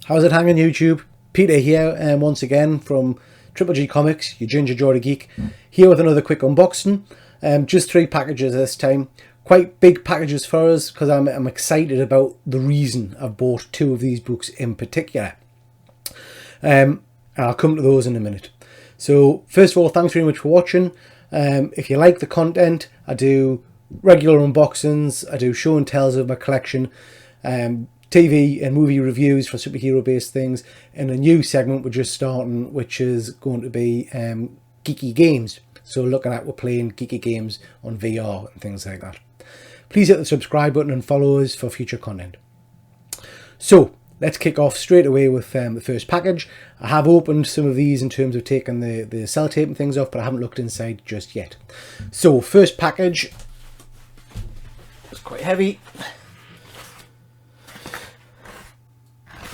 How's it hanging, YouTube? Peter here, once again from Triple G Comics, your Ginger Geordie Geek, here with another quick unboxing. Just 3 packages this time. Quite big packages for us because I'm excited about the reason I've bought 2 of these books in particular. And I'll come to those in a minute. So first of all, thanks very much for watching. If you like the content, I do regular unboxings, I do show and tells of my collection, TV and movie reviews for superhero based things, and a new segment we're just starting, which is going to be geeky games. So looking at, we're playing geeky games on VR and things like that. Please hit the subscribe button and follow us for future content. So let's kick off straight away with the first package. I have opened some of these in terms of taking the sellotape and things off, but I haven't looked inside just yet. So first package, it's quite heavy.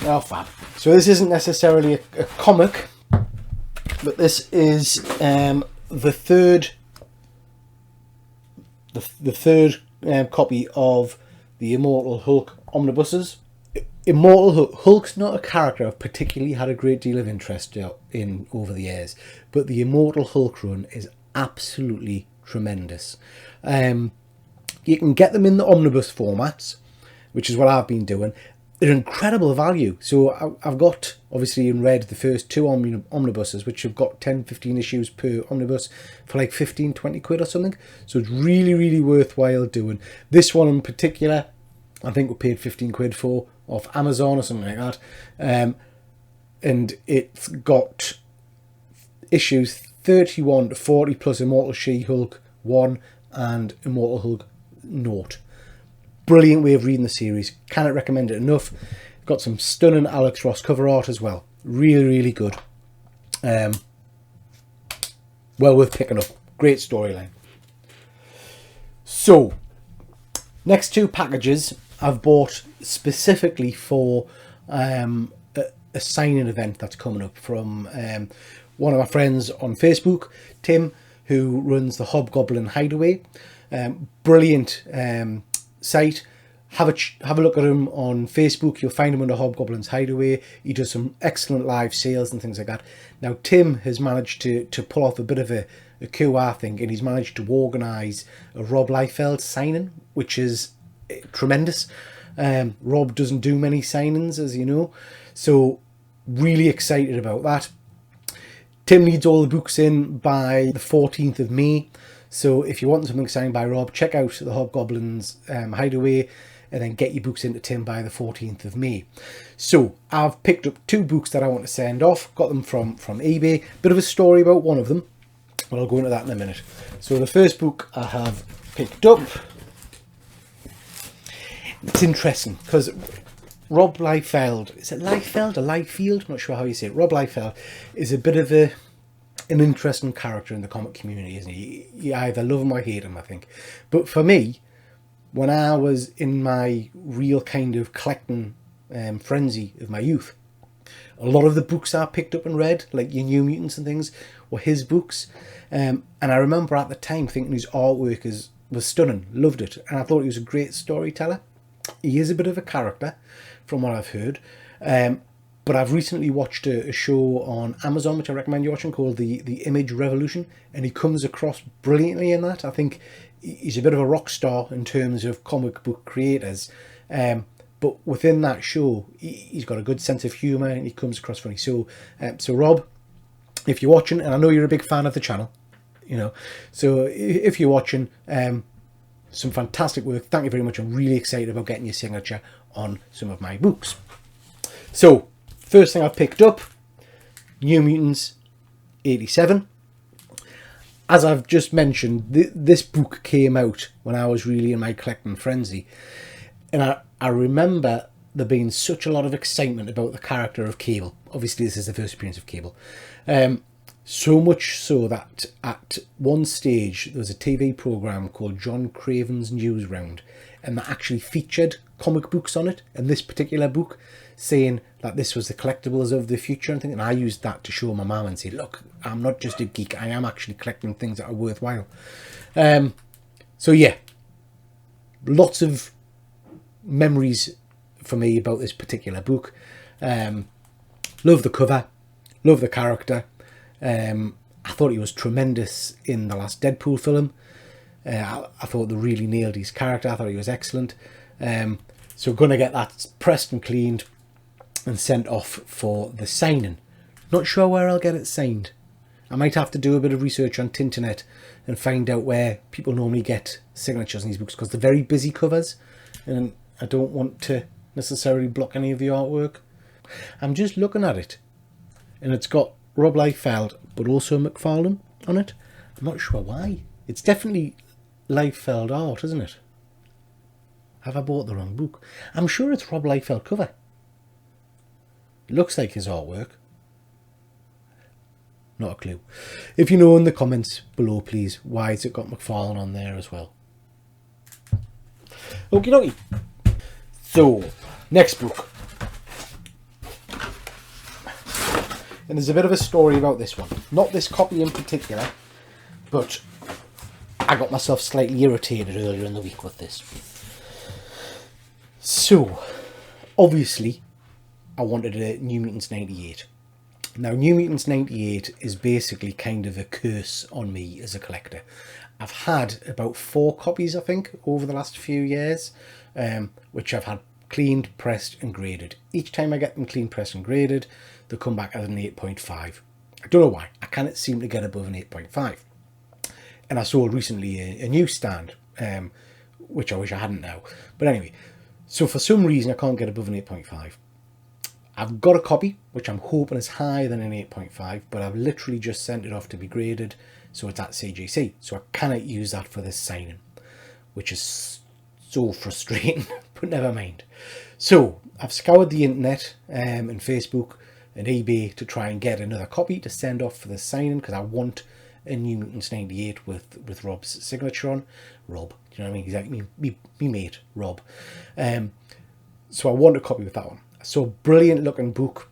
Oh, fab. So this isn't necessarily a comic, but this is the third copy of the Immortal Hulk omnibuses. Immortal Hulk's not a character I've particularly had a great deal of interest in over the years, but the Immortal Hulk run is absolutely tremendous. You can get them in the omnibus formats, which is what I've been doing. They're incredible value. So I've got, obviously in red, the first 2 omnibuses, which have got 10-15 issues per omnibus for like 15-20 quid or something. So it's really, really worthwhile doing. This one in particular, I think we paid 15 quid for off Amazon or something like that. And it's got issues 31 to 40 plus Immortal She-Hulk 1 and Immortal Hulk 0. Brilliant way of reading the series. Cannot recommend it enough. Got some stunning Alex Ross cover art as well. Really, really good. Well worth picking up. Great storyline. So, next 2 packages I've bought specifically for a signing event that's coming up from one of my friends on Facebook, Tim, who runs the Hobgoblin Hideaway. Brilliant site. Have a look at him on Facebook. You'll find him under Hobgoblin's Hideaway. He does some excellent live sales and things like that. Now Tim has managed to pull off a bit of a coup, I think, and he's managed to organise a Rob Liefeld signing, which is tremendous. Rob doesn't do many signings, as you know, so really excited about that. Tim needs all the books in by the 14th of May. So if you want something signed by Rob, check out the Hobgoblin's Hideaway and then get your books into Tim by the 14th of May. So I've picked up 2 books that I want to send off. Got them from eBay. Bit of a story about one of them, but I'll go into that in a minute. So the first book I have picked up, it's interesting because Rob Liefeld, is it Liefeld or Liefeld? I'm not sure how you say it. Rob Liefeld is a bit of an interesting character in the comic community, isn't he? You either love him or hate him, I think. But for me, when I was in my real kind of collecting frenzy of my youth, a lot of the books I picked up and read, like your New Mutants and things, were his books. And I remember at the time thinking his artwork was stunning, loved it. And I thought he was a great storyteller. He is a bit of a character, from what I've heard. But I've recently watched a show on Amazon, which I recommend you watching, called The Image Revolution, and he comes across brilliantly in that. I think he's a bit of a rock star in terms of comic book creators, but within that show, he's got a good sense of humour and he comes across funny. So Rob, if you're watching, and I know you're a big fan of the channel, you know, so if you're watching, some fantastic work. Thank you very much. I'm really excited about getting your signature on some of my books. So, first thing I picked up, New Mutants 87. As I've just mentioned, this book came out when I was really in my collecting frenzy. And I remember there being such a lot of excitement about the character of Cable. Obviously, this is the first appearance of Cable. So much so that at one stage, there was a TV programme called John Craven's News Round. And that actually featured comic books on it. And this particular book, saying that this was the collectibles of the future and things. And I used that to show my mum and say, look, I'm not just a geek, I am actually collecting things that are worthwhile. So yeah, lots of memories for me about this particular book. Love the cover, love the character. I thought he was tremendous in the last Deadpool film. I thought they really nailed his character. I thought he was excellent. So going to get that pressed and cleaned and sent off for the signing. Not sure where I'll get it signed. I might have to do a bit of research on Tinternet and find out where people normally get signatures in these books, because they're very busy covers and I don't want to necessarily block any of the artwork. I'm just looking at it and it's got Rob Liefeld but also McFarlane on it. I'm not sure why. It's definitely Liefeld art, isn't it? Have I bought the wrong book? I'm sure it's Rob Liefeld cover. It looks like his artwork. Not a clue. If you know in the comments below, please, why has it got McFarlane on there as well? Okie dokie. So, next book. And there's a bit of a story about this one. Not this copy in particular, but I got myself slightly irritated earlier in the week with this. So, obviously, I wanted a New Mutants 98. Now, New Mutants 98 is basically kind of a curse on me as a collector. I've had about 4 copies, I think, over the last few years, which I've had cleaned, pressed and graded. Each time I get them cleaned, pressed and graded, they come back as an 8.5. I don't know why. I can't seem to get above an 8.5. And I saw recently a new stand, which I wish I hadn't now. But anyway, so for some reason I can't get above an 8.5. I've got a copy, which I'm hoping is higher than an 8.5, but I've literally just sent it off to be graded, so it's at CGC. So I cannot use that for this signing, which is so frustrating, but never mind. So I've scoured the internet and Facebook and eBay to try and get another copy to send off for the signing, because I want a New Mutants 98 with Rob's signature on. Rob, do you know what I mean? Exactly, me mate, Rob. So I want a copy with that one. So brilliant looking book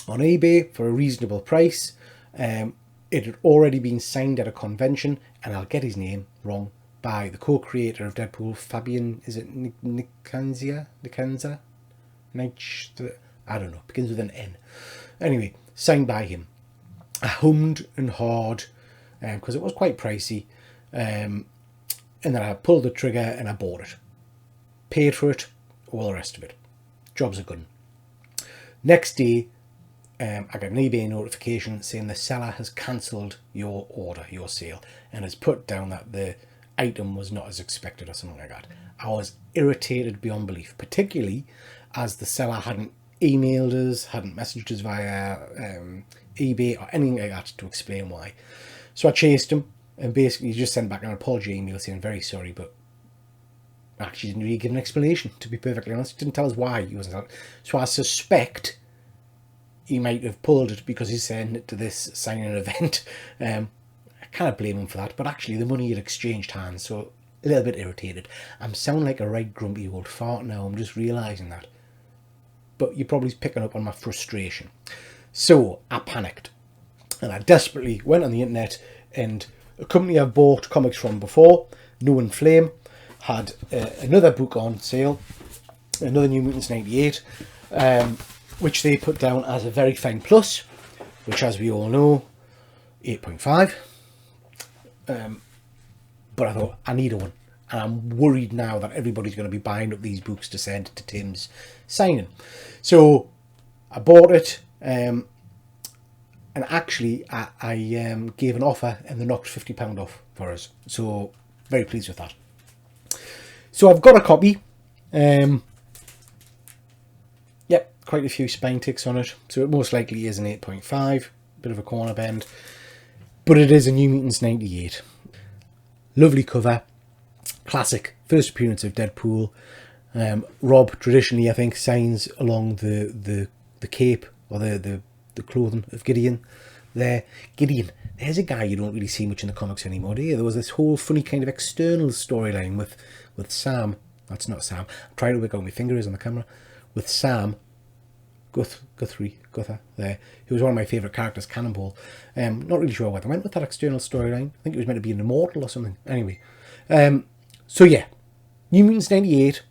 on eBay for a reasonable price. It had already been signed at a convention, and I'll get his name wrong, by the co-creator of Deadpool, Fabian, is it Nicanza? I don't know, begins with an N. Anyway, signed by him. I hummed and hawed because it was quite pricey, and then I pulled the trigger and I bought it. Paid for it, all the rest of it. Job's a good one. Next day, I got an eBay notification saying the seller has cancelled your order, your sale, and has put down that the item was not as expected or something like that. I was irritated beyond belief, particularly as the seller hadn't emailed us, hadn't messaged us via eBay or anything like that to explain why. So I chased him and basically just sent back an apology email saying very sorry, but actually didn't really give an explanation, to be perfectly honest. He didn't tell us why he wasn't. So I suspect he might have pulled it because he's sending it to this signing event. I can't blame him for that, but actually the money had exchanged hands, so a little bit irritated. I'm sounding like a right grumpy old fart now, I'm just realising that. But you're probably picking up on my frustration. So I panicked and I desperately went on the internet, and a company I've bought comics from before, No and Flame, had another book on sale, another New Mutants 98, which they put down as a very fine plus, which, as we all know, 8.5. But I thought, I need a one, and I'm worried now that everybody's going to be buying up these books to send to Tim's signing. So I bought it, and actually I gave an offer and they knocked £50 off for us. So very pleased with that. So I've got a copy. Yep, quite a few spine ticks on it. So it most likely is an 8.5. Bit of a corner bend. But it is a New Mutants 98. Lovely cover. Classic. First appearance of Deadpool. Rob traditionally, I think, signs along the cape or the clothing of Gideon. Gideon, there's a guy you don't really see much in the comics anymore, do you? There was this whole funny kind of external storyline with Sam. That's not Sam. I'm trying to work out my fingers on the camera. With Sam Guthrie there, who was one of my favourite characters, Cannonball. Not really sure where they went with that external storyline. I think it was meant to be an Immortal or something. Anyway, so yeah, New Mutants 98,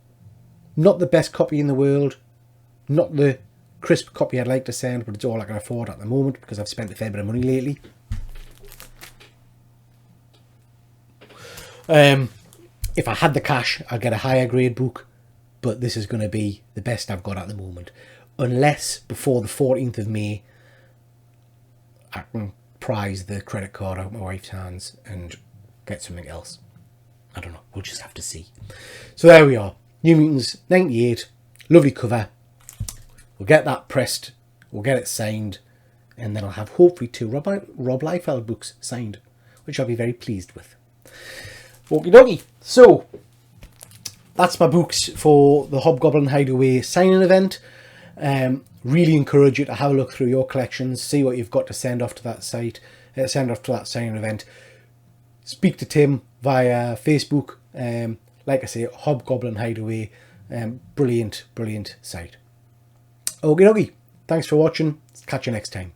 not the best copy in the world, not the crisp copy I'd like to send, but it's all I can afford at the moment because I've spent a fair bit of money lately. If I had the cash, I'd get a higher grade book, but this is going to be the best I've got at the moment. Unless before the 14th of May, I can prize the credit card out of my wife's hands and get something else. I don't know. We'll just have to see. So there we are. New Mutants 98. Lovely cover. We'll get that pressed. We'll get it signed. And then I'll have hopefully 2 Rob Liefeld books signed, which I'll be very pleased with. Okie dokie. So that's my books for the Hobgoblin Hideaway signing event. Really encourage you to have a look through your collections, see what you've got to send off to that site, send off to that signing event. Speak to Tim via Facebook. Like I say, Hobgoblin Hideaway, brilliant site. Okie dokie. Thanks for watching. Catch you next time.